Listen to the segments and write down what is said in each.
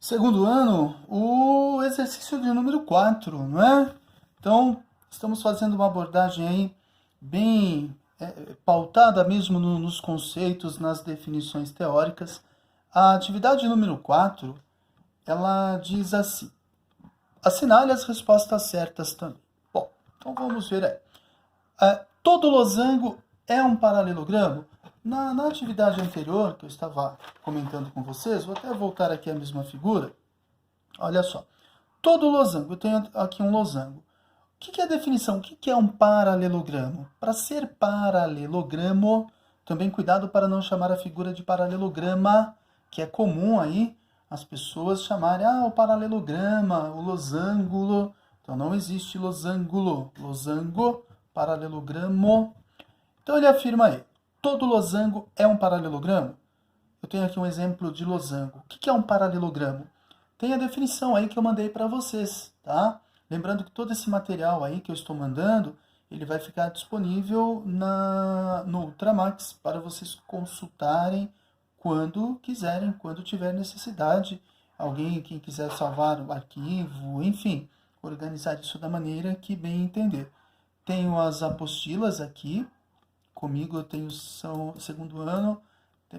Segundo ano, o exercício de número 4, não é? Então, estamos fazendo uma abordagem aí bem pautada mesmo nos conceitos, nas definições teóricas. A atividade número 4, ela diz assim: assinale as respostas certas também. Bom, então vamos ver aí. Todo losango é um paralelogramo? Na atividade anterior, que eu estava comentando com vocês, vou até voltar aqui à mesma figura. Olha só. Todo losango, eu tenho aqui um losango. O que é a definição? O que é um paralelogramo? Para ser paralelogramo, também cuidado para não chamar a figura de paralelograma, que é comum aí as pessoas chamarem, o paralelograma, o losango. Então não existe losango, losango, paralelogramo. Então ele afirma aí, todo losango é um paralelogramo? Eu tenho aqui um exemplo de losango. O que é um paralelogramo? Tem a definição aí que eu mandei para vocês, tá? Lembrando que todo esse material aí que eu estou mandando, ele vai ficar disponível no Ultramax para vocês consultarem quando quiserem, quando tiver necessidade. Alguém, quem quiser salvar o arquivo, enfim, organizar isso da maneira que bem entender. Tenho as apostilas aqui, comigo eu tenho segundo ano,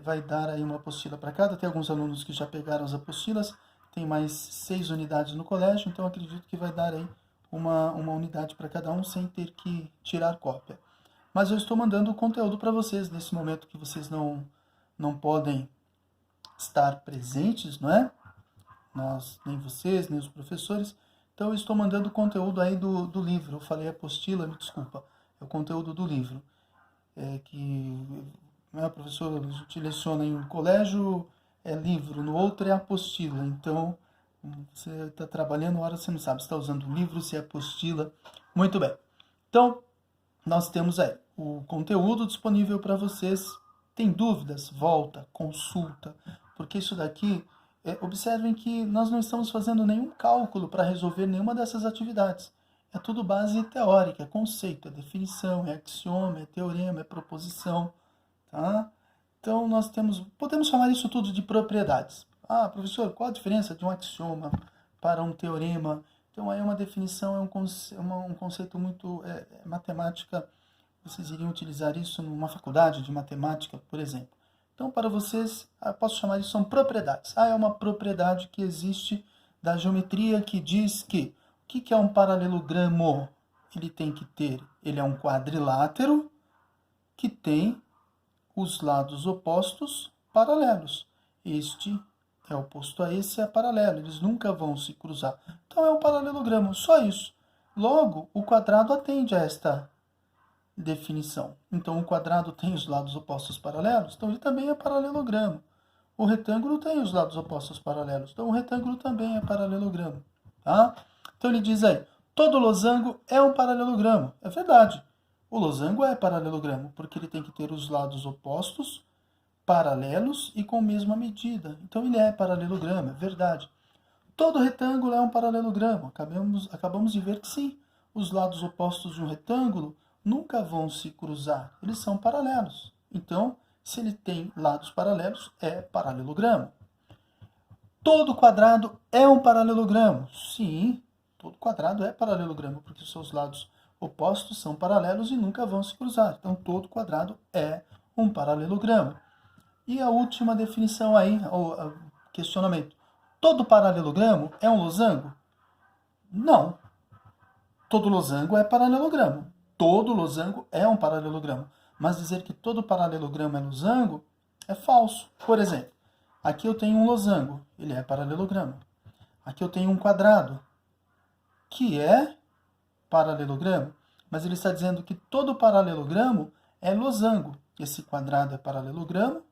vai dar aí uma apostila para cada. Tem alguns alunos que já pegaram as apostilas, tem mais 6 unidades no colégio, então acredito que vai dar aí uma unidade para cada um sem ter que tirar cópia. Mas eu estou mandando o conteúdo para vocês nesse momento que vocês não podem estar presentes, não é? Nós, nem vocês, nem os professores. Então eu estou mandando o conteúdo aí do livro. Eu falei apostila, me desculpa. É o conteúdo do livro. Que professor, a gente leciona em um colégio, é livro, no outro é apostila. Então, você está trabalhando, uma hora você não sabe se está usando livro, se é apostila. Muito bem. Então, nós temos aí o conteúdo disponível para vocês. Tem dúvidas? Volta, consulta, porque isso daqui, observem que nós não estamos fazendo nenhum cálculo para resolver nenhuma dessas atividades. É tudo base teórica, é conceito, é definição, é axioma, é teorema, é proposição, tá? Então nós podemos chamar isso tudo de propriedades. Professor, qual a diferença de um axioma para um teorema? Então aí uma definição é um conceito muito matemática. Vocês iriam utilizar isso numa faculdade de matemática, por exemplo. Então, para vocês, posso chamar isso são propriedades. É uma propriedade que existe da geometria que diz que o que é um paralelogramo? Ele é um quadrilátero que tem os lados opostos paralelos. Este é oposto a esse, é paralelo. Eles nunca vão se cruzar. Então é um paralelogramo, só isso. Logo, o quadrado atende a esta definição. Então o quadrado tem os lados opostos paralelos, então ele também é paralelogramo. O retângulo tem os lados opostos paralelos, então o retângulo também é paralelogramo. Tá? Então ele diz aí, todo losango é um paralelogramo. É verdade. O losango é paralelogramo, porque ele tem que ter os lados opostos paralelos e com a mesma medida. Então ele é paralelogramo, é verdade. Todo retângulo é um paralelogramo. Acabamos de ver que sim, os lados opostos de um retângulo nunca vão se cruzar, eles são paralelos. Então, se ele tem lados paralelos, é paralelogramo. Todo quadrado é um paralelogramo. Sim, todo quadrado é paralelogramo, porque os seus lados opostos são paralelos e nunca vão se cruzar. Então, todo quadrado é um paralelogramo. E a última definição aí, o questionamento. Todo paralelogramo é um losango? Não. Todo losango é paralelogramo. Todo losango é um paralelogramo. Mas dizer que todo paralelogramo é losango é falso. Por exemplo, aqui eu tenho um losango, ele é paralelogramo. Aqui eu tenho um quadrado, que é paralelogramo. Mas ele está dizendo que todo paralelogramo é losango. Esse quadrado é paralelogramo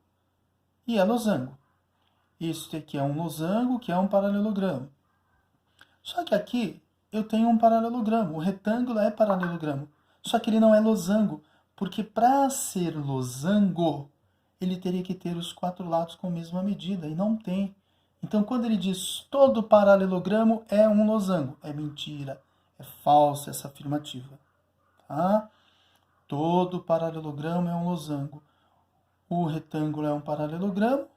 e é losango. Este aqui é um losango, que é um paralelogramo. Só que aqui eu tenho um paralelogramo. O retângulo é paralelogramo. Só que ele não é losango, porque para ser losango, ele teria que ter os 4 lados com a mesma medida, e não tem. Então, quando ele diz todo paralelogramo é um losango, é mentira, é falsa essa afirmativa. Tá? Todo paralelogramo é um losango. O retângulo é um paralelogramo,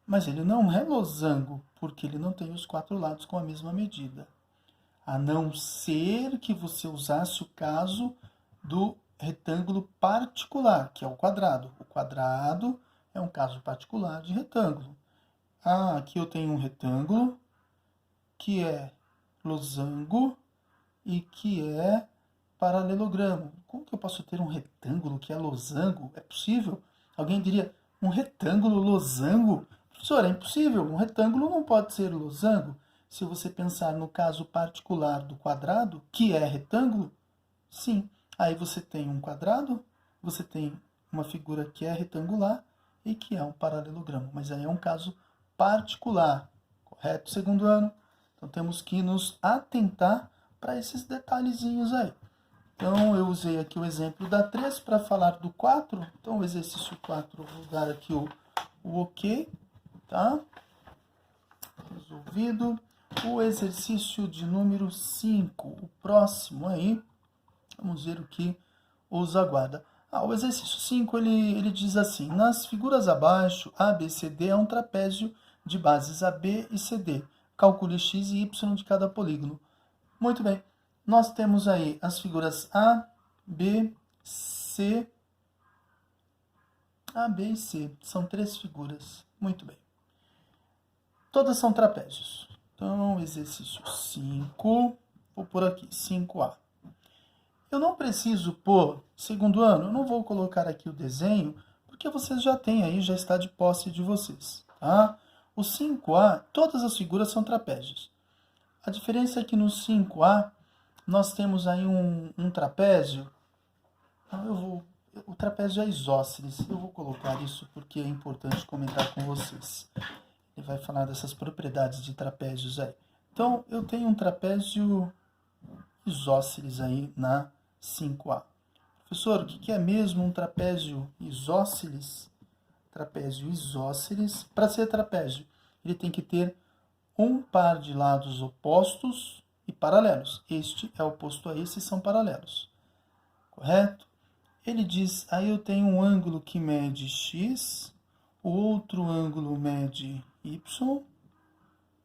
Mas ele não é losango, porque ele não tem os 4 lados com a mesma medida. A não ser que você usasse o caso do retângulo particular, que é o quadrado. O quadrado é um caso particular de retângulo. Ah, aqui eu tenho um retângulo que é losango e que é paralelogramo. Como que eu posso ter um retângulo que é losango? É possível? Alguém diria, um retângulo losango? Professor, é impossível. Um retângulo não pode ser losango. Se você pensar no caso particular do quadrado, que é retângulo, sim. Aí você tem um quadrado, você tem uma figura que é retangular e que é um paralelogramo. Mas aí é um caso particular, correto? Segundo ano. Então temos que nos atentar para esses detalhezinhos aí. Então eu usei aqui o exemplo da 3 para falar do 4. Então o exercício 4, eu vou dar aqui o OK, tá? Resolvido. O exercício de número 5, o próximo aí, vamos ver o que os aguarda. O exercício 5, ele diz assim, nas figuras abaixo, A, B, C, D é um trapézio de bases AB e CD. Calcule x e y de cada polígono. Muito bem, nós temos aí as figuras A, B, C, A, B e C. São 3 figuras. Muito bem. Todas são trapézios. Então, exercício 5, vou por aqui, 5A. Eu não preciso pôr segundo ano, eu não vou colocar aqui o desenho, porque vocês já têm aí, já está de posse de vocês, tá? O 5A, todas as figuras são trapézios. A diferença é que no 5A, nós temos aí um trapézio. O trapézio é isósceles. Eu vou colocar isso porque é importante comentar com vocês. Ele vai falar dessas propriedades de trapézios aí. Então, eu tenho um trapézio isósceles aí na 5A. Professor, o que é mesmo um trapézio isósceles? Trapézio isósceles, para ser trapézio, ele tem que ter um par de lados opostos e paralelos. Este é oposto a esse e são paralelos. Correto? Ele diz, aí eu tenho um ângulo que mede x, o outro ângulo mede y,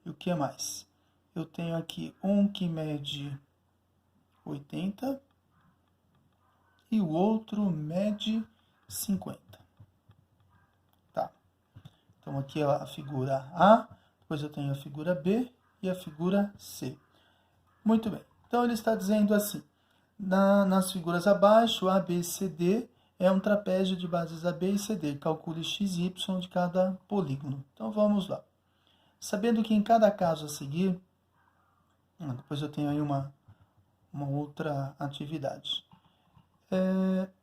e o que mais? Eu tenho aqui um que mede 80 e o outro mede 50. Tá. Então aqui é a figura A, depois eu tenho a figura B e a figura C. Muito bem. Então ele está dizendo assim, nas figuras abaixo, A, B, C, D é um trapézio de bases AB e CD. Calcule x e y de cada polígono. Então vamos lá. Sabendo que em cada caso a seguir, depois eu tenho aí uma outra atividade.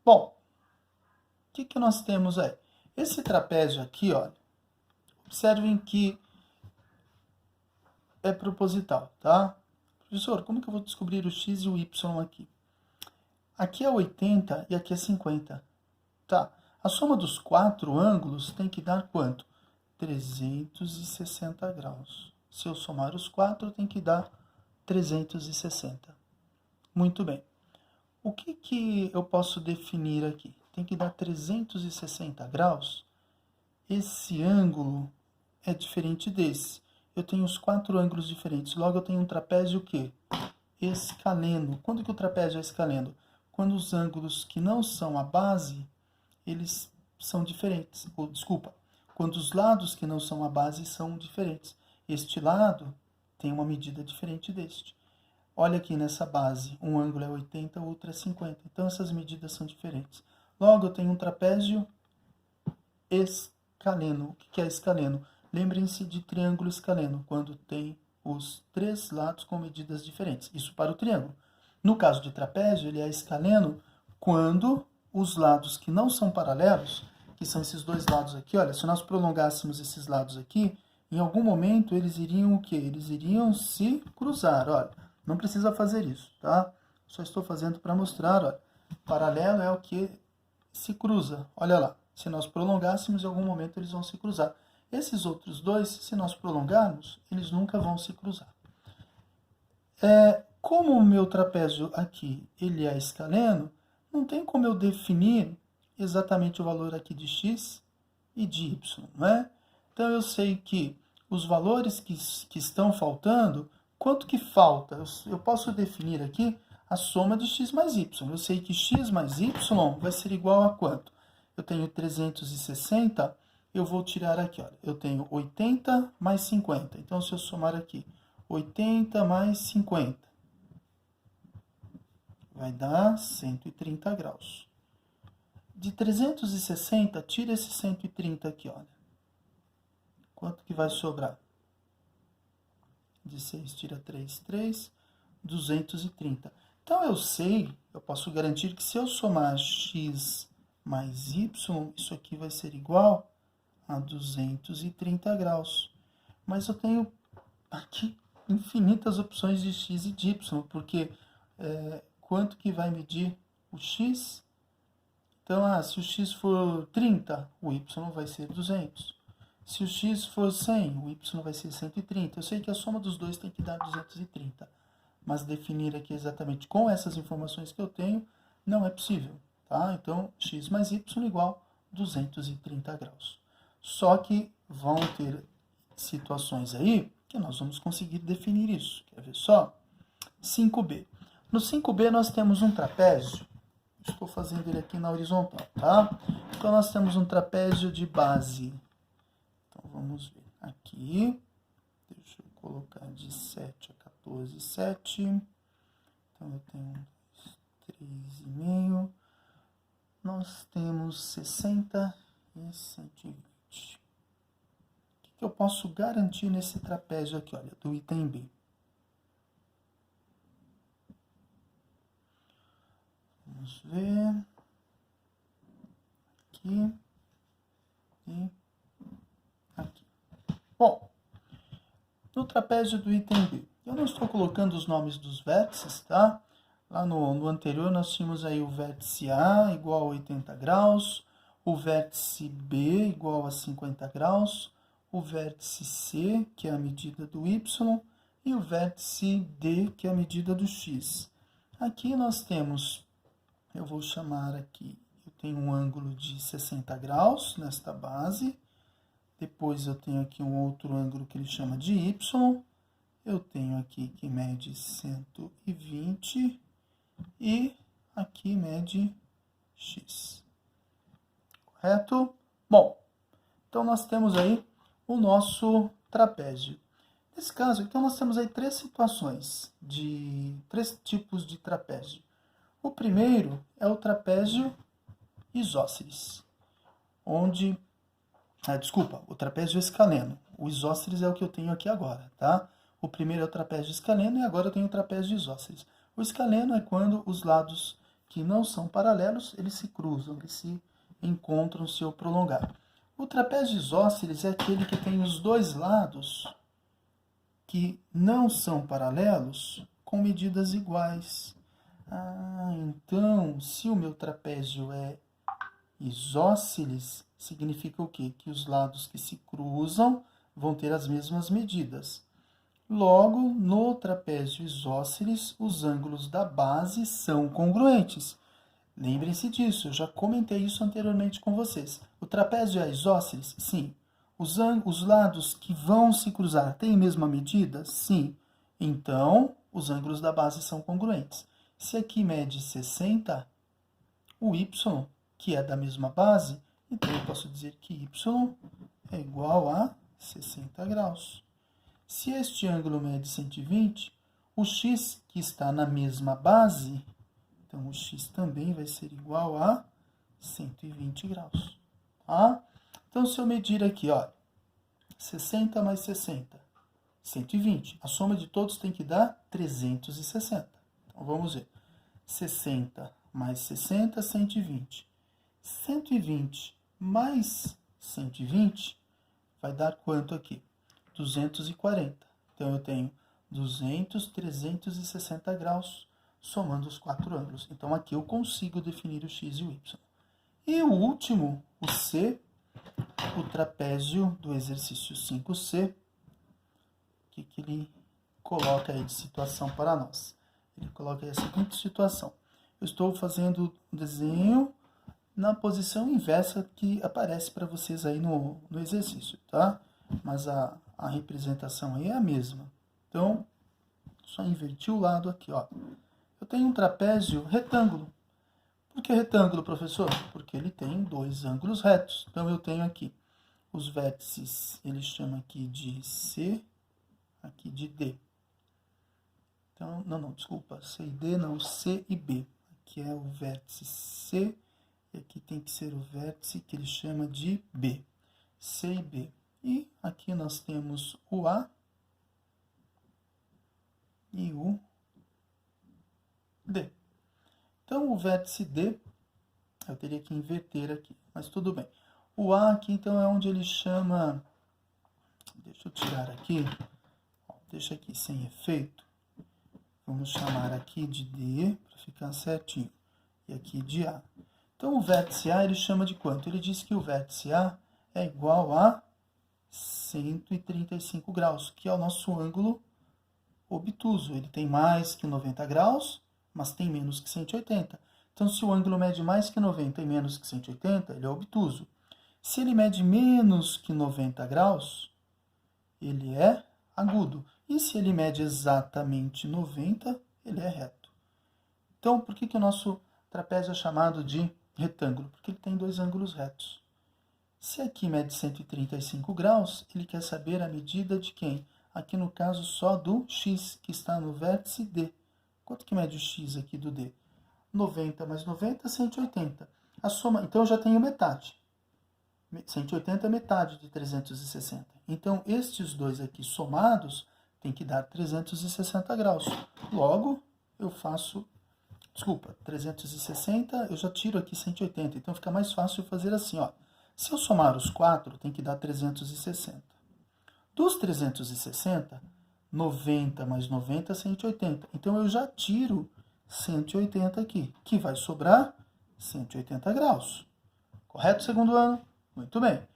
Bom, o que nós temos aí? Esse trapézio aqui, olha, observem que é proposital, tá? Professor, como que eu vou descobrir o x e o y aqui? Aqui é 80 e aqui é 50, tá? A soma dos 4 ângulos tem que dar quanto? 360 graus. Se eu somar os 4, tem que dar 360. Muito bem. O que eu posso definir aqui? Tem que dar 360 graus. Esse ângulo é diferente desse. Eu tenho os 4 ângulos diferentes. Logo, eu tenho um trapézio o quê? Escaleno. Quando que o trapézio é escaleno? Quando os ângulos que não são a base, eles são diferentes. Desculpa. Quando os lados que não são a base são diferentes. Este lado tem uma medida diferente deste. Olha aqui nessa base, um ângulo é 80, o outro é 50. Então, essas medidas são diferentes. Logo, eu tenho um trapézio escaleno. O que é escaleno? Lembrem-se de triângulo escaleno, quando tem os 3 lados com medidas diferentes. Isso para o triângulo. No caso de trapézio, ele é escaleno quando os lados que não são paralelos, que são esses 2 lados aqui, olha, se nós prolongássemos esses lados aqui, em algum momento eles iriam o quê? Eles iriam se cruzar, olha. Não precisa fazer isso, tá? Só estou fazendo para mostrar, olha. Paralelo é o que se cruza. Olha lá. Se nós prolongássemos, em algum momento eles vão se cruzar. Esses outros dois, se nós prolongarmos, eles nunca vão se cruzar. Como o meu trapézio aqui ele é escaleno, não tem como eu definir exatamente o valor aqui de x e de y, não é? Então, eu sei que os valores que estão faltando, quanto que falta? Eu posso definir aqui a soma de x mais y. Eu sei que x mais y vai ser igual a quanto? Eu tenho 360, eu vou tirar aqui, olha, eu tenho 80 mais 50. Então, se eu somar aqui 80 mais 50, vai dar 130 graus. De 360, tira esse 130 aqui, olha. Quanto que vai sobrar? De 6 tira 3, 3, 230. Então, eu sei, eu posso garantir que se eu somar x mais y, isso aqui vai ser igual a 230 graus. Mas eu tenho aqui infinitas opções de x e de y, porque quanto que vai medir o x? Então, se o x for 30, o y vai ser 200. Se o x for 100, o y vai ser 130. Eu sei que a soma dos dois tem que dar 230. Mas definir aqui exatamente com essas informações que eu tenho não é possível. Tá? Então, x mais y igual 230 graus. Só que vão ter situações aí que nós vamos conseguir definir isso. Quer ver só? 5b. No 5b nós temos um trapézio. Estou fazendo ele aqui na horizontal, tá? Então, nós temos um trapézio de base. Então, vamos ver aqui. Deixa eu colocar de 7 a 14, 7. Então, eu tenho 3,5. Nós temos 60 e 120. O que eu posso garantir nesse trapézio aqui, olha, do item B? Vamos ver. Aqui. E aqui. Bom, no trapézio do item B, eu não estou colocando os nomes dos vértices, tá? Lá no anterior nós tínhamos aí o vértice A igual a 80 graus, o vértice B igual a 50 graus, o vértice C, que é a medida do Y, e o vértice D, que é a medida do X. Aqui nós temos, eu vou chamar aqui, eu tenho um ângulo de 60 graus nesta base, depois eu tenho aqui um outro ângulo que ele chama de Y, eu tenho aqui que mede 120 e aqui mede X. Correto? Bom, então nós temos aí o nosso trapézio. Nesse caso, então nós temos aí três tipos de trapézio. O primeiro é o trapézio isósceles, onde o trapézio escaleno. O isósceles é o que eu tenho aqui agora, tá? O primeiro é o trapézio escaleno e agora eu tenho o trapézio isósceles. O escaleno é quando os lados que não são paralelos, eles se cruzam, eles se encontram se eu prolongar. O trapézio isósceles é aquele que tem os dois lados que não são paralelos com medidas iguais. Então, se o meu trapézio é isósceles, significa o quê? Que os lados que se cruzam vão ter as mesmas medidas. Logo, no trapézio isósceles, os ângulos da base são congruentes. Lembrem-se disso, eu já comentei isso anteriormente com vocês. O trapézio é isósceles? Sim. Os lados que vão se cruzar têm a mesma medida? Sim. Então, os ângulos da base são congruentes. Se aqui mede 60, o y, que é da mesma base, então eu posso dizer que y é igual a 60 graus. Se este ângulo mede 120, o x que está na mesma base, então o x também vai ser igual a 120 graus. Tá? Então, se eu medir aqui, olha, 60 mais 60, 120. A soma de todos tem que dar 360. Então, vamos ver. 60 mais 60, 120. 120 mais 120 vai dar quanto aqui? 240. Então, eu tenho 200, 360 graus, somando os quatro ângulos. Então, aqui eu consigo definir o x e o y. E o último, o C, o trapézio do exercício 5C, o que ele coloca aí de situação para nós? Ele coloca aí a seguinte situação. Eu estou fazendo um desenho na posição inversa que aparece para vocês aí no exercício, tá? mas a representação aí é a mesma. Então, só inverti o lado aqui, ó. Eu tenho um trapézio retângulo. Por que retângulo, professor? Porque ele tem dois ângulos retos. Então, eu tenho aqui os vértices, ele chama aqui de C, aqui de D. Então, não, desculpa, C e D, não, C e B. Aqui é o vértice C, e aqui tem que ser o vértice que ele chama de B. C e B. E aqui nós temos o A e o D. Então, o vértice D, eu teria que inverter aqui, mas tudo bem. O A aqui, então, é onde ele chama... Deixa eu tirar aqui. Deixa aqui sem efeito. Vamos chamar aqui de D, para ficar certinho. E aqui de A. Então, o vértice A, ele chama de quanto? Ele diz que o vértice A é igual a 135 graus, que é o nosso ângulo obtuso. Ele tem mais que 90 graus, mas tem menos que 180. Então, se o ângulo mede mais que 90 e menos que 180, ele é obtuso. Se ele mede menos que 90 graus, ele é agudo. E se ele mede exatamente 90, ele é reto. Então, por que o nosso trapézio é chamado de retângulo? Porque ele tem dois ângulos retos. Se aqui mede 135 graus, ele quer saber a medida de quem? Aqui no caso só do x, que está no vértice D. Quanto que mede o x aqui do D? 90 mais 90, 180. A soma, então eu já tenho metade. 180 é metade de 360. Então, estes dois aqui somados tem que dar 360 graus. Logo, eu faço... Desculpa, 360, eu já tiro aqui 180. Então, fica mais fácil fazer assim, ó. Se eu somar os 4, tem que dar 360. Dos 360, 90 mais 90, 180. Então, eu já tiro 180 aqui, que vai sobrar 180 graus. Correto, segundo ano? Muito bem.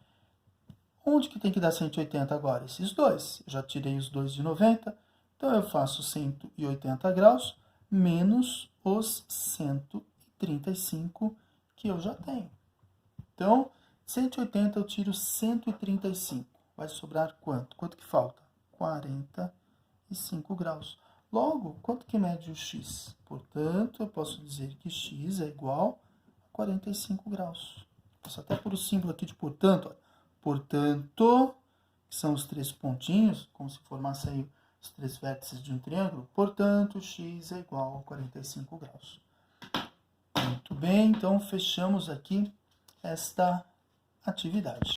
Onde que tem que dar 180 agora? Esses dois. Eu já tirei os dois de 90, então eu faço 180 graus menos os 135 que eu já tenho. Então, 180 eu tiro 135. Vai sobrar quanto? Quanto que falta? 45 graus. Logo, quanto que mede o x? Portanto, eu posso dizer que x é igual a 45 graus. Posso até pôr o símbolo aqui de portanto. Ó. Portanto, que são os três pontinhos, como se formasse aí os três vértices de um triângulo. Portanto, x é igual a 45 graus. Muito bem, então fechamos aqui esta atividade.